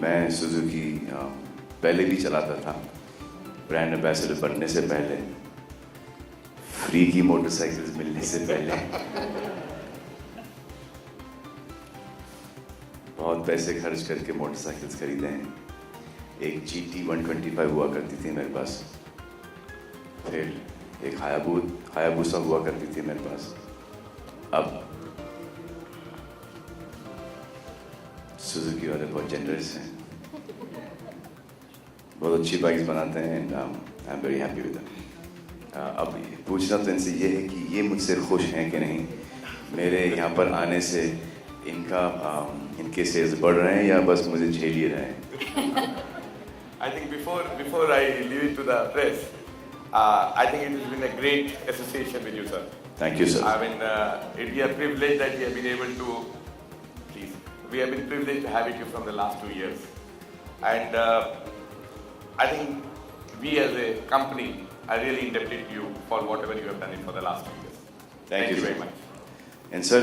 मैं सुजुकी पहले भी चलाता था, ब्रांड एम्बेसडर बनने से पहले, फ्री की मोटरसाइकिल्स मिलने से पहले। बहुत पैसे खर्च करके मोटरसाइकिल्स खरीदे हैं। एक GT 125 हुआ करती थी मेरे पास, फिर एक हायाबुसा हुआ करती थी मेरे पास। अब सुजुकी वाले बहुत जेनरस हैं, बहुत अच्छी बाइक्स बनाते हैं and I am very happy with them. अब पूछना तो इनसे ये है कि ये मुझसे खुश हैं कि नहीं, मेरे यहाँ पर आने से इनके सेल्स बढ़ रहे हैं या बस मुझे झेल ही रहे हैं? I think before I leave it to the press, I think it has been a great association with you, sir. Thank you, sir. I mean, it is a privilege that we have been able to, please, we have been privileged to have it you from the last 2 years. And I think we as a company are really indebted to you for whatever you have done it for the last 2 years. Thank you very much. And sir,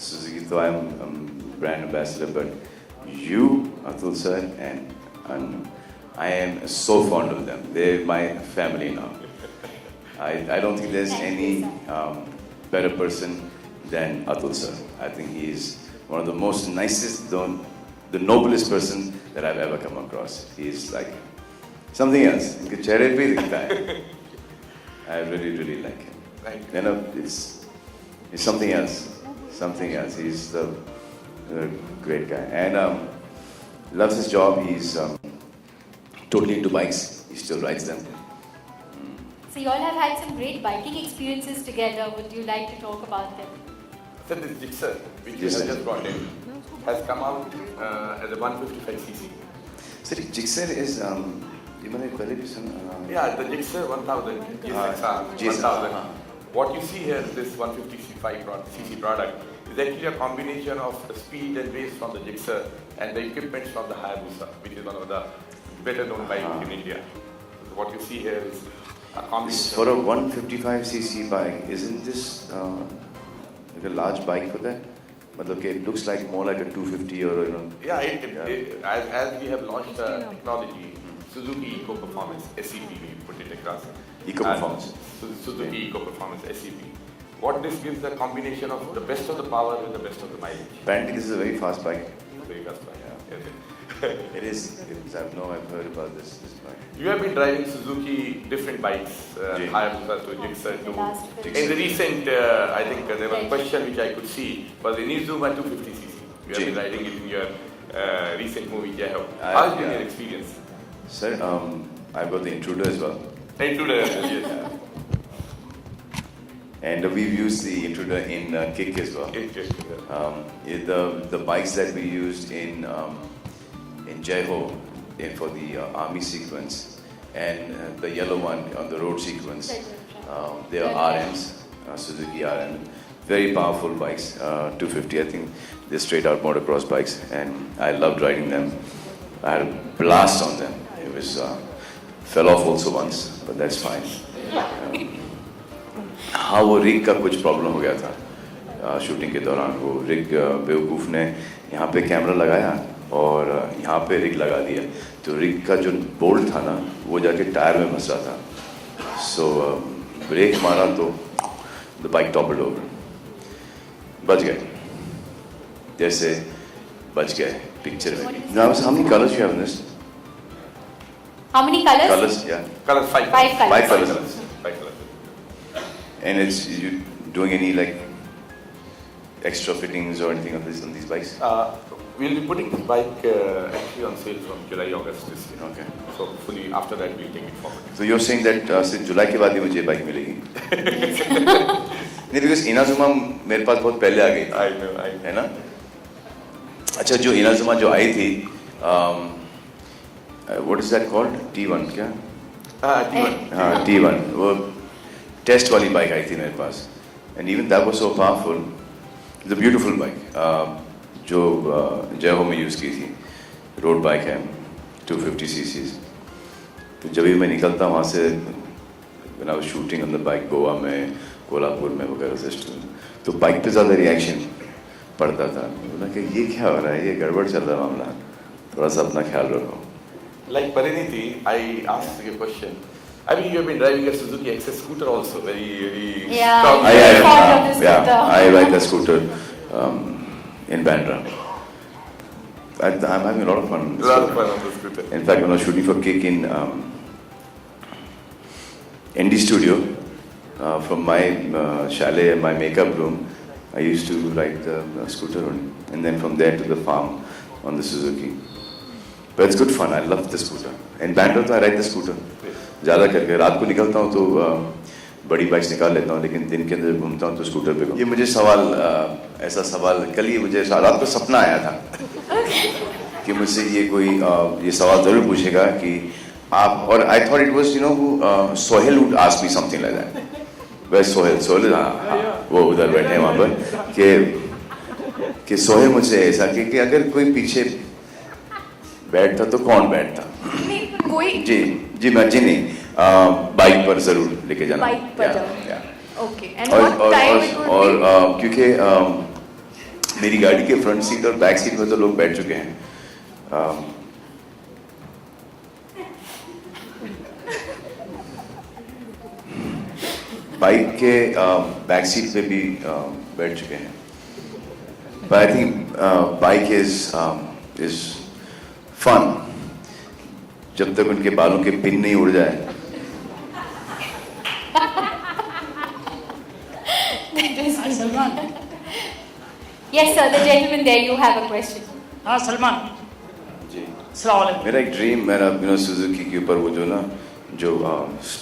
Suzuki, though I'm brand ambassador, but you, Atul sir, and I am so fond of them. They're my family now. I don't think there's any better person than Atul sir. I think he is one of the most nicest, the noblest person that I've ever come across. He is like something else. Inke chehre pe dikhta hai. I really like him. Thank you. You know, it's something else. Something else. He's a great guy and loves his job. He's totally into bikes. He still rides them. So you all have had some great biking experiences together. Would you like to talk about them? So this Gixxer, which you Yes, have sir. just brought in, has come out as a 155cc. Sir, Gixxer is ये मैंने पहले भी सुना। Yeah, the Gixxer 1000, GSXR GSXR, 1000. What you see here, this 150cc product, is actually a combination of the speed and race from the Gixxer and the equipment from the Hayabusa, which is one of the better known bikes in India. So what you see here is a combination. For a 155cc bike, isn't this like a large bike for that? मतलब it looks like more like a 250 or you know. Yeah, as we have launched technology, Suzuki Eco Performance SEP, we put it across. Eco Performance. Suzuki Eco Performance SEP. What this gives the combination of the best of the power with the best of the mileage. Apparently, this is a very fast bike. Very fast bike. Yes. It is. I've heard about this bike. You have been driving Suzuki different bikes, Ji. Hayabusa to Gixxer The to. last bit. In the recent, I think there was a question which I could see was the Inizuma 250cc. You have Ji. been riding it in your recent movie, Jaiho. I- How has been yeah. your experience? Sir, I've got the Intruder as well. Intruder, yes. And we've used the Intruder in Kick as well. The bikes that we used in Jaiho for the army sequence and the yellow one on the road sequence, they are RMs, Suzuki RM. Very powerful bikes, 250. I think they're straight out motocross bikes, and I loved riding them. I had a blast on them. It was fell off also once, but that's fine. हाँ, वो rig का कुछ problem हो गया था shooting के दौरान। वो रिग बेवकूफ़ ने यहाँ पे कैमरा लगाया और यहाँ पे रिग लगा दिया, तो रिग का जो बोल्ट था ना वो जाके टायर में फंस रहा था। सो ब्रेक मारा तो द बाइक टॉपल्ड ओवर। बच गए, जैसे बच गए पिक्चर में। Now, how many colors you have in this? How many colors? Colors, yeah. Colors 5. Five colors. Five colors. 5 colors. And it's you doing any like extra fittings or anything on these bikes? We'll be putting this bike actually on sale from July, August this year. Okay. So fully after that we'll take it forward. So you're saying that सिर्फ जुलाई के बाद ही मुझे bike मिलेगी? नहीं, because Inazuma मेरे पास बहुत पहले आ गई थी, I know. है ना? अच्छा, जो इनाजुमा जो आई थी, what is that called? T1 क्या? T1. हाँ, T1 वो टेस्ट वाली बाइक आई थी मेरे पास, and even that was so powerful. It's a beautiful bike जो जयहो में यूज़ की थी, रोड बाइक है 250cc। तो जब भी मैं निकलता वहाँ से, when I was shooting on the bike Goa में, कोल्हापुर में वगैरह से, तो बाइक पे ज़्यादा रिएक्शन पड़ता था। बोला कि ये क्या हो रहा है, ये गड़बड़ चल रहा है मामला। थोड़ा सा अपना ख्याल रखो. Like Pariniti, I asked you a question. I mean, you have been driving a Suzuki XS scooter also, very Yeah. strong. I- Very fond of the scooter. I ride the scooter in Bandra. I'm having a lot of fun. On the A lot of scooter. fun on the scooter. In fact, when I was shooting for Kick in ND Studio, from my chalet and my makeup room, I used to ride the scooter only. And then from there to the farm on the Suzuki. But it's good fun. I love the scooter. In Bandra, I ride the scooter. ज़्यादा करके रात को निकलता हूँ तो बड़ी bikes निकाल लेता हूँ, लेकिन दिन के अंदर घूमता हूँ तो स्कूटर पे. ये मुझे सवाल ऐसा सवाल कल ही मुझे रात को सपना आया था कि मुझसे ये कोई ये सवाल जरूर पूछेगा कि आप, और I thought it was Sohail would ask me something like that. वह सोहेल हाँ, वो उधर बैठे हैं वहाँ पर कि सोहेल मुझसे ऐसा कि अगर कोई पीछे बैठता तो कौन बैठता. कोई जी मैं जी नहीं, बाइक पर जरूर लेके जाना. बाइक पर Yeah, जाओ. yeah. Okay and what time it और वुड बी? क्योंकि मेरी गाड़ी के फ्रंट सीट और बैक सीट में तो लोग बैठ चुके हैं. बाइक के बैक सीट पे भी बैठ चुके हैं. But I think bike is fun जब तक उनके बालों के पिन नहीं उड़ जाए. Salman. Yes, sir. The gentleman there, you have a question. हाँ सलमान. जी. अस्सलाम वालेकुम. मेरा एक ड्रीम, मेरा सुजुकी के ऊपर वो जो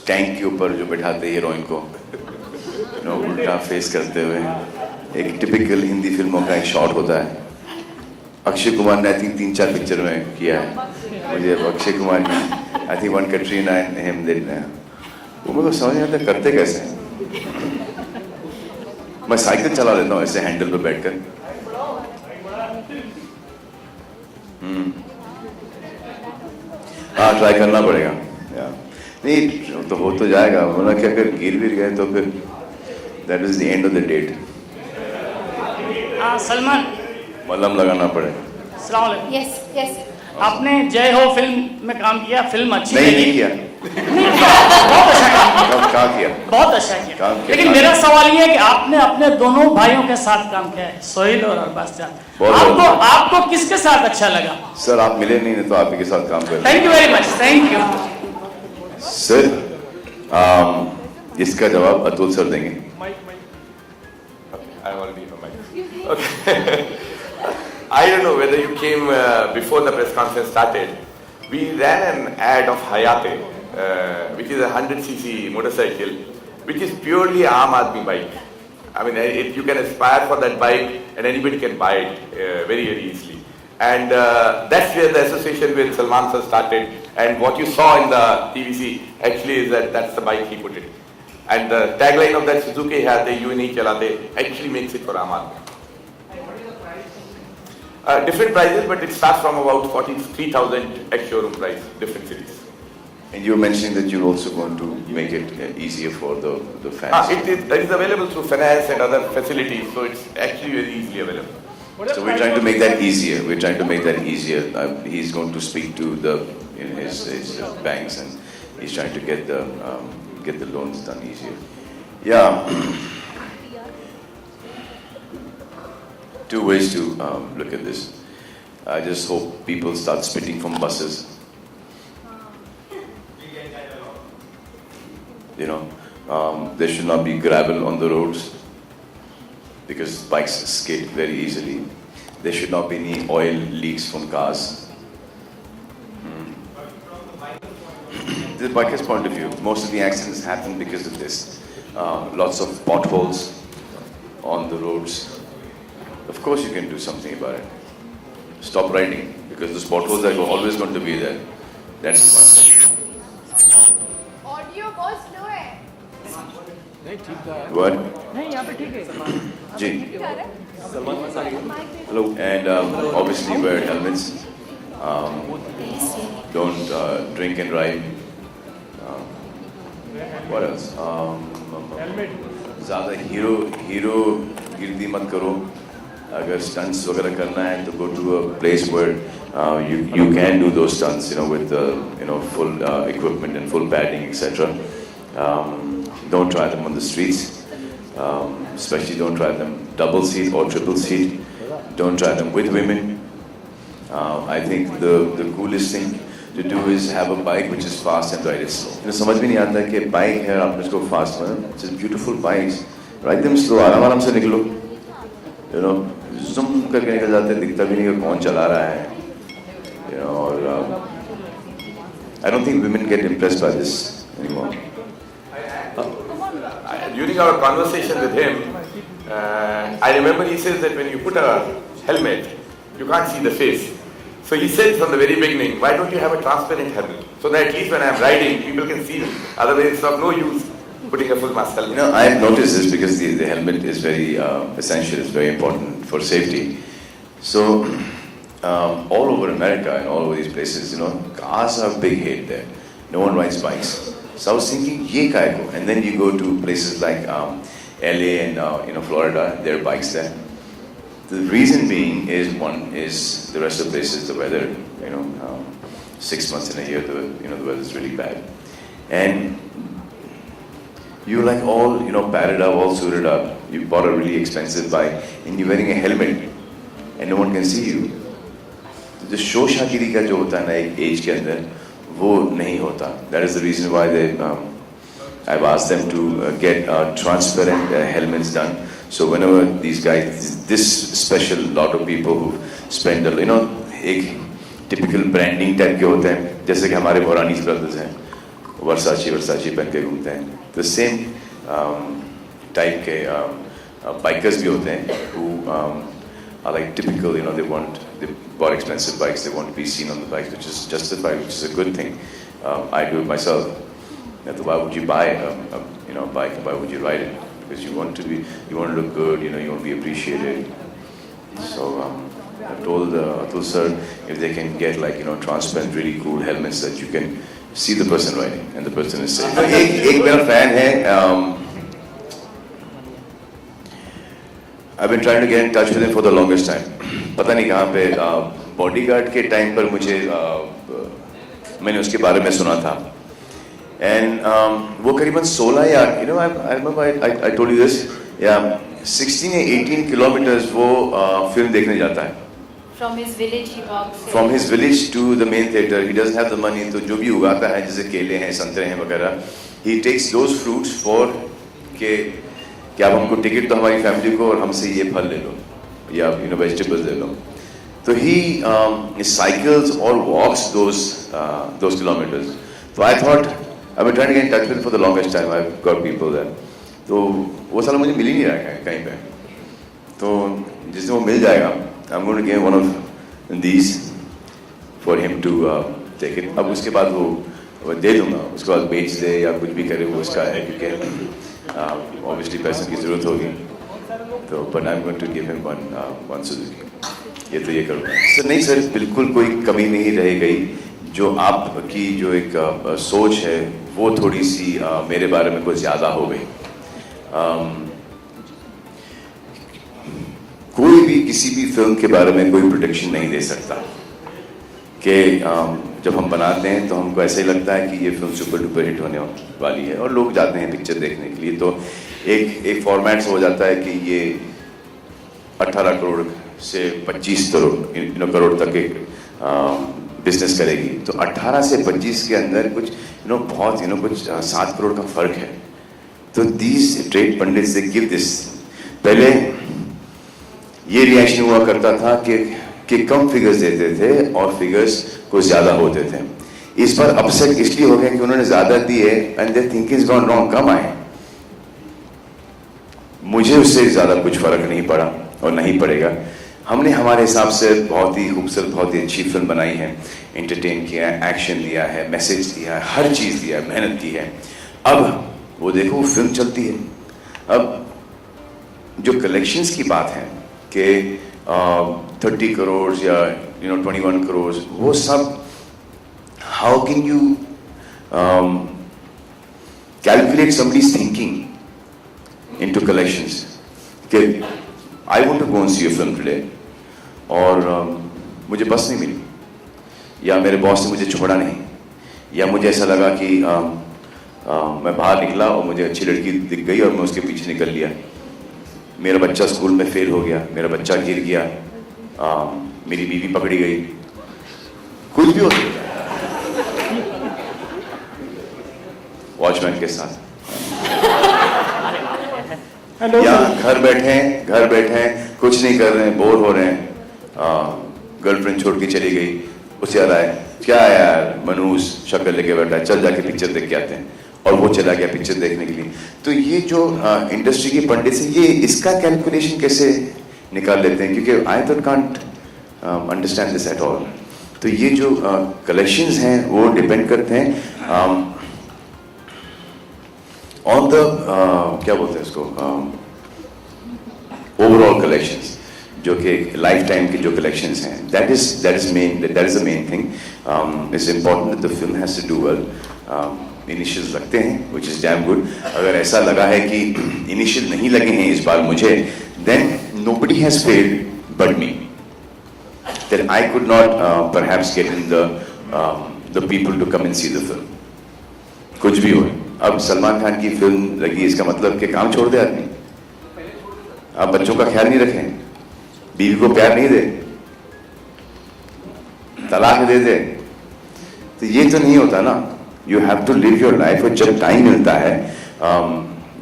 टैंक के ऊपर जो बैठाते हैं हीरोइन को उल्टा फेस करते हुए, एक टिपिकल हिंदी फिल्मों का एक शॉट होता है. अक्षय कुमार ने आई थिंक 3-4 पिक्चर में किया है. मुझे अक्षय कुमार की I think one Katrina and him they वो मेरे को समझ नहीं आता करते कैसे हैं. मैं साइकिल चला लेता हूँ ऐसे हैंडल पे बैठकर. हाँ ट्राई करना पड़ेगा. नहीं तो हो तो जाएगा, वरना कि अगर गिर भी गए तो फिर that is the end of the date. हाँ सलमान. मलहम लगाना पड़ेगा. अस्सलाम वालेकुम. Yes, yes. आपने जय हो फिल्म में काम किया, फिल्म अच्छी नहीं लगी? किया. बहुत अच्छा काम किया. कब कहाँ किया? बहुत अच्छा किया. काम किया. लेकिन मेरा सवाल ये है कि आपने अपने दोनों भाइयों के साथ काम किया है, सोहेल और अरबाज जान. बहुत आपको किसके साथ अच्छा लगा? सर आप मिले नहीं तो आप ही के साथ काम कर. Thank you very much. Thank you. Sir इसका जवाब अतुल सर देंगे. I'm already on mic. Okay. I don't know whether you came before the press conference started. We ran an ad of Hayate, which is a 100cc motorcycle, which is purely a Aam Aadmi bike. I mean, you can aspire for that bike and anybody can buy it very, very easily. And that's where the association with Salman sir started. And what you saw in the TVC actually is that's the bike he put it. And the tagline of that Suzuki hai the you nahi chalate actually makes it for Aam Aadmi. Different prices, but it starts from about 43,000 at showroom price, different cities. And you were mentioning that you're also going to make it easier for the fans. It is available through finance and other facilities, so it's actually very easily available. So we're trying to make that easier. We're trying to make that easier. He's going to speak to his banks, and he's trying to get the loans done easier. Yeah. Two ways to look at this. I just hope people start spitting from buses. There should not be gravel on the roads because bikes skid very easily. There should not be any oil leaks from cars. The biker's point of view, most of the accidents happen because of this. Lots of potholes on the roads. Of course you can do something about it. Stop riding because those potholes are always going to be there. That's one. Audio बहुत slow है. What? नहीं यहाँ पे ठीक है. Ji. Hello. And obviously wear helmets. Don't drink and ride. What else? ज़्यादा hero गिरदी मत करो. अगर स्टंट्स वगैरह करना है तो go to a place where you can do those stunts, with full equipment and full padding, etc. Don't try them on the streets. Especially don't try them double seat or triple seat. Don't try them with women. I think the coolest thing to do is have a bike which is fast and ride it slow. समझ भी नहीं आता कि bike है आप इसको fast में, just beautiful bikes, ride them slow, आराम से निकलो, zoom करके निकल जाते हैं, दिखता भी नहीं कि कौन चला रहा है, और I don't think women get impressed by this anymore. During our conversation with him, I remember he says that when you put a helmet, you can't see the face. So he said from the very beginning, why don't you have a transparent helmet? So that at least when I'm riding, people can see me. Otherwise, it's of no use putting a full mask helmet. I've noticed this because the helmet is very essential, it's very important for safety. So, all over America and all over these places, cars are big hate there. No one rides bikes. So I was thinking, ye kai ko? And then you go to places like LA and Florida, there are bikes there. The reason being is, one is the rest of the places, the weather, 6 months in a year, the weather is really bad. And you're like all, padded up, all suited up. You bought a really expensive bike and you're wearing a helmet and no one can see you. The शोशागिरी का जो होता है ना एक as के अंदर वो नहीं होता. That is the reason why I've asked them to get transparent helmets done. So whenever these guys, this special lot of people who spend, एक typical branding type के होते हैं, जैसे कि हमारे मोरानीस brothers हैं, वर्साची पहन के घूमते हैं. The same type के bikers भी होते हैं who are like typical, they bought expensive bikes, they want to be seen on the bikes, which is justified, which is a good thing. I do it myself. Why would you buy a bike? Why would you ride it? Because you want to look good, you want to be appreciated. So I told Atul sir if they can get transparent, really cool helmets that you can see the person riding and the person is safe. एक मेरा fan है. I've been trying to get in touch with him for the longest time. पता नहीं कहाँ पे bodyguard के time पर मुझे मैंने उसके बारे में सुना था. And वो करीबन 16 या I remember I told you this, 16 या 18 kilometers वो फिल्म देखने जाता है. From his village he walks. From his village to the main theater. He doesn't have the money, तो जो भी उगाता है जैसे केले हैं, संतरे हैं वगैरह, he takes those fruits for कि आप हमको टिकट तो हमारी फैमिली को और हमसे ये फल ले लो या वेजिटेबल्स ले लो. तो he cycles or walks those kilometers. So I thought I've been trying to get in touch with him for the longest time. I've got people there. तो वो साला मुझे मिल ही नहीं रहा है कहीं पे. तो जिस दिन वो मिल जाएगा, I'm going to give one of these for him to take it. अब उसके बाद वो दे दूँगा, उसके बाद बेच दे या कुछ भी करे वो उसका है क्योंकि obviously पैसे की ज़रूरत होगी. तो but I'm going to give him one Suzuki. ये तो ये करूँगा. सर नहीं सर, बिल्कुल कोई कमी नहीं रह गई. जो आपकी जो एक सोच है वो थोड़ी सी मेरे बारे में कुछ ज़्यादा हो गई. कोई भी किसी भी फिल्म के बारे में कोई प्रोडिक्शन नहीं दे सकता कि जब हम बनाते हैं तो हमको ऐसे ही लगता है कि ये फिल्म सुपर डुपर हिट होने वाली है और लोग जाते हैं पिक्चर देखने के लिए. तो एक फॉर्मेट हो जाता है कि ये 18 करोड़ से 25 करोड़ तक एक बिजनेस करेगी. तो 18 से 25 के अंदर कुछ बहुत कुछ 7 करोड़ का फर्क है. तो these trade pandits they give this. पहले ये रिएक्शन हुआ करता था कि कम फिगर्स देते थे और फिगर्स कुछ ज्यादा होते थे. इस पर अपसेट इसलिए हो गया कि उन्होंने ज्यादा दिए and their thinking is gone wrong. कम आए. मुझे उससे ज्यादा कुछ फर्क नहीं पड़ा और नहीं पड़ेगा. हमने हमारे हिसाब से बहुत ही खूबसूरत, बहुत ही अच्छी फिल्म बनाई है. एंटरटेन किया है, एक्शन दिया है, मैसेज दिया है, हर चीज दिया है, मेहनत की है. अब वो देखो वो फिल्म चलती है. अब जो कलेक्शंस की बात है कि 30 करोड़ या 21 करोड़, वो सब how can you calculate somebody's thinking into collections कि I want to go and see a film today और मुझे बस नहीं मिली. या मेरे बॉस ने मुझे छोड़ा नहीं, या मुझे ऐसा लगा कि मैं बाहर निकला और मुझे अच्छी लड़की दिख गई और मैं उसके पीछे निकल लिया, मेरा बच्चा स्कूल में फेल हो गया, मेरा बच्चा गिर गया, मेरी बीवी पकड़ी गई, कुछ भी हो सकता है वॉचमैन के साथ, या घर बैठे हैं कुछ नहीं कर रहे हैं, बोर हो रहे हैं, गर्लफ्रेंड छोड़ के चली गई, उसे याद आया क्या यार मनूस शक्ल लेके बैठा है, चल जाके पिक्चर देख के आते हैं, और वो चला गया पिक्चर देखने के लिए। तो ये जो इंडस्ट्री के पंडित हैं, ये इसका कैलकुलेशन कैसे निकाल लेते हैं, क्योंकि आई तो can't understand this at all. तो ये जो कलेक्शंस हैं वो डिपेंड करते हैं ऑन द क्या बोलते हैं इसको, ओवरऑल कलेक्शंस, जो कि लाइफ टाइम के जो कलेक्शंस हैं, that is the main thing. It's important that the film has to do well. Initials लगते हैं विच इज डैम गुड। अगर ऐसा लगा है कि इनिशियल नहीं लगे हैं इस बार मुझे, then nobody has failed but me, then I could not perhaps get in the people to come and see the film. कुछ भी हो, अब सलमान खान की फिल्म लगी इसका मतलब कि काम छोड़ दे आदमी, आप बच्चों का ख्याल नहीं रखें, बीवी को प्यार नहीं दे, तलाक दे दे, तो ये तो नहीं होता ना। You have to live your life, और जब टाइम मिलता है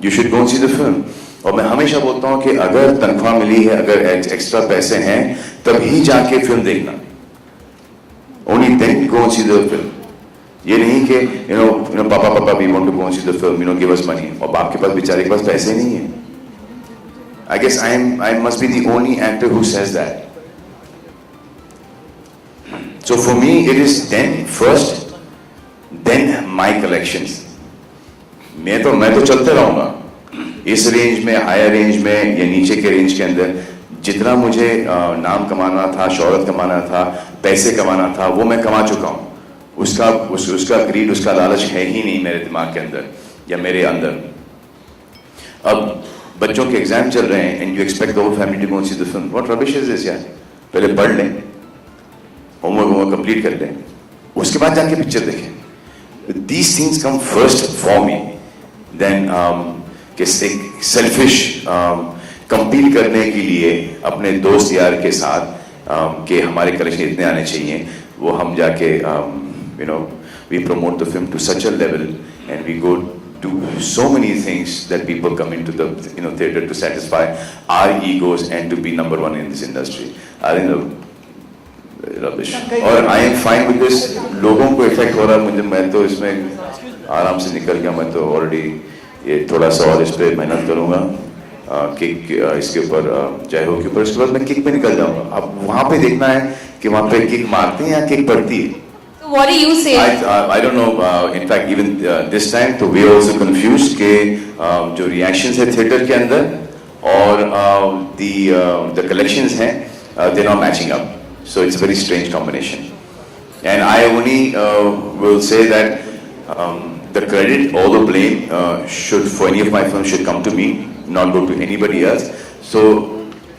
you should go see the film. और मैं हमेशा बोलता हूं कि अगर तनख्वाह मिली है, अगर एक्स्ट्रा पैसे हैं, तभी जाके फिल्म देखना, only then go see the film. ये नहीं कि you know papa we want to go see the film, you know give us money, और बाप के पास बेचारे के पास पैसे नहीं है। I guess I must be the only actor who says that. So for me it is then first, then my collections. मैं तो चलते रहूंगा इस रेंज में, हायर रेंज में या नीचे के रेंज के अंदर, जितना मुझे नाम कमाना था, शोहरत कमाना था, पैसे कमाना था, वो मैं कमा चुका हूँ। उसका ग्रीड, उसका लालच है ही नहीं मेरे दिमाग के अंदर या मेरे अंदर। अब बच्चों के एग्जाम चल रहे हैं and you expect the whole family to go see the film, what rubbish is this यार। पहले पढ़ लें, होमवर्क कंप्लीट कर लें, उसके बाद जाके पिक्चर देखें। These things come first for me, then कि एक सेल्फिश कंपीट करने के लिए अपने दोस्त यार के साथ कि हमारे कलेक्शन इतने आने चाहिए, वो हम जाके you know we promote the film to such a level and we go to so many things that people come in to the theatre to satisfy our egos and to be number one in this industry. I think rubbish, और I am fine with this. लोगों को effect हो रहा है, मुझे, मैं तो इसमें आराम से निकल गया। मैं तो ऑलरेडी ये थोड़ा सा और इस पर मेहनत करूंगा, किक इसके ऊपर, जय हो के ऊपर, उसके बाद मैं किक पे निकल जाऊंगा। अब वहां पे देखना है कि वहां पे किक मारते हैं या किक पड़ती है। So what do you say? I don't know. In fact, even this time, तो we are also confused कि जो reactions है theater के अंदर और the collections हैं, they're not matching up. So it's a very strange combination. And I only will say that the credit, all the blame should, for any of my films, should come to me, not go to anybody else. So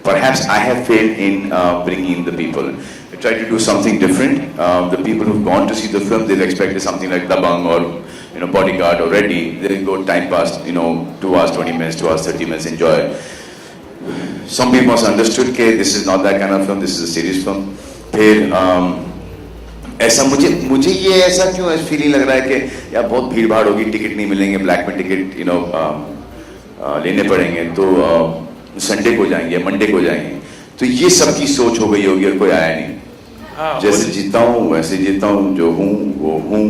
perhaps I have failed in bringing in the people. I try to do something different. The people who've gone to see the film, they've expected something like Dabang or Bodyguard already. They go time past 2 hours 20 minutes, 2 hours 30 minutes, enjoy. Some people must understood that this is not that kind of film. This is a serious film. फिर ऐसा मुझे ये ऐसा क्यों feeling लग रहा है कि यार बहुत भीड़ भाड़ होगी, टिकट नहीं मिलेंगे, ब्लैक में टिकट लेने पड़ेंगे, तो संडे को जाएंगे, मंडे को जाएंगे। तो ये सबकी सोच हो गई होगी और कोई आया नहीं। जैसे जीता हूँ वैसे जीता हूँ, जो हूँ वो हूँ।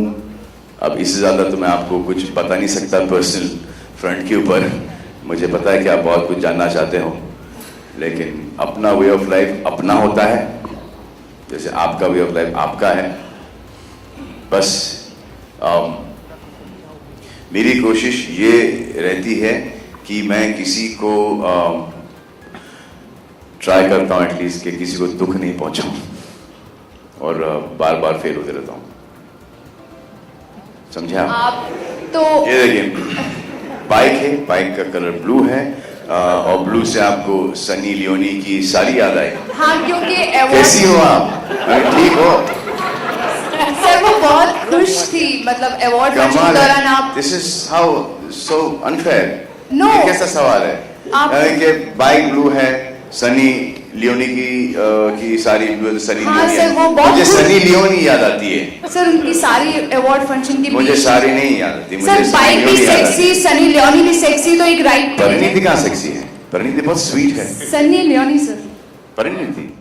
अब इससे ज़्यादा तो मैं आपको कुछ बता नहीं सकता पर्सनल फ्रंट के ऊपर। मुझे पता है कि आप बहुत कुछ जानना चाहते हो, लेकिन अपना वे ऑफ लाइफ अपना होता है, जैसे आपका वे ऑफ लाइफ आपका है। बस मेरी कोशिश ये रहती है कि मैं किसी को ट्राई करता हूँ एटलीस्ट कि किसी को दुख नहीं पहुंचाऊं, और बार बार फेल होते रहता हूँ। समझे आप? तो ये देखिए, बाइक है, बाइक का कलर ब्लू है, और ब्लू से आपको सनी लियोनी की सारी याद आई। हाँ, क्योंकि कैसी हो आप? अरे ठीक हो? खुश थी मतलब अवार्ड फंक्शन के कमाल दौरान है। आप This is how so unfair. No. ये कैसा सवाल है? आप- यानी कि बाइक ब्लू है, सनी लियोनी की सारी ब्लू है, तो सनी हाँ, लियोनी सर, है। वो बहुत मुझे खुश- सनी लियोनी याद आती है। सर उनकी सारी अवार्ड फंक्शन की मुझे सारी नहीं याद आती। मुझे सर सनी बाइक भी लियोनी याद आती सेक्सी, सनी लियोनी भी सेक्सी, तो एक राइट है। परिणीति कहाँ सेक्सी है? परिणीति बहुत स्वीट है। Sunny Leone sir Parineeti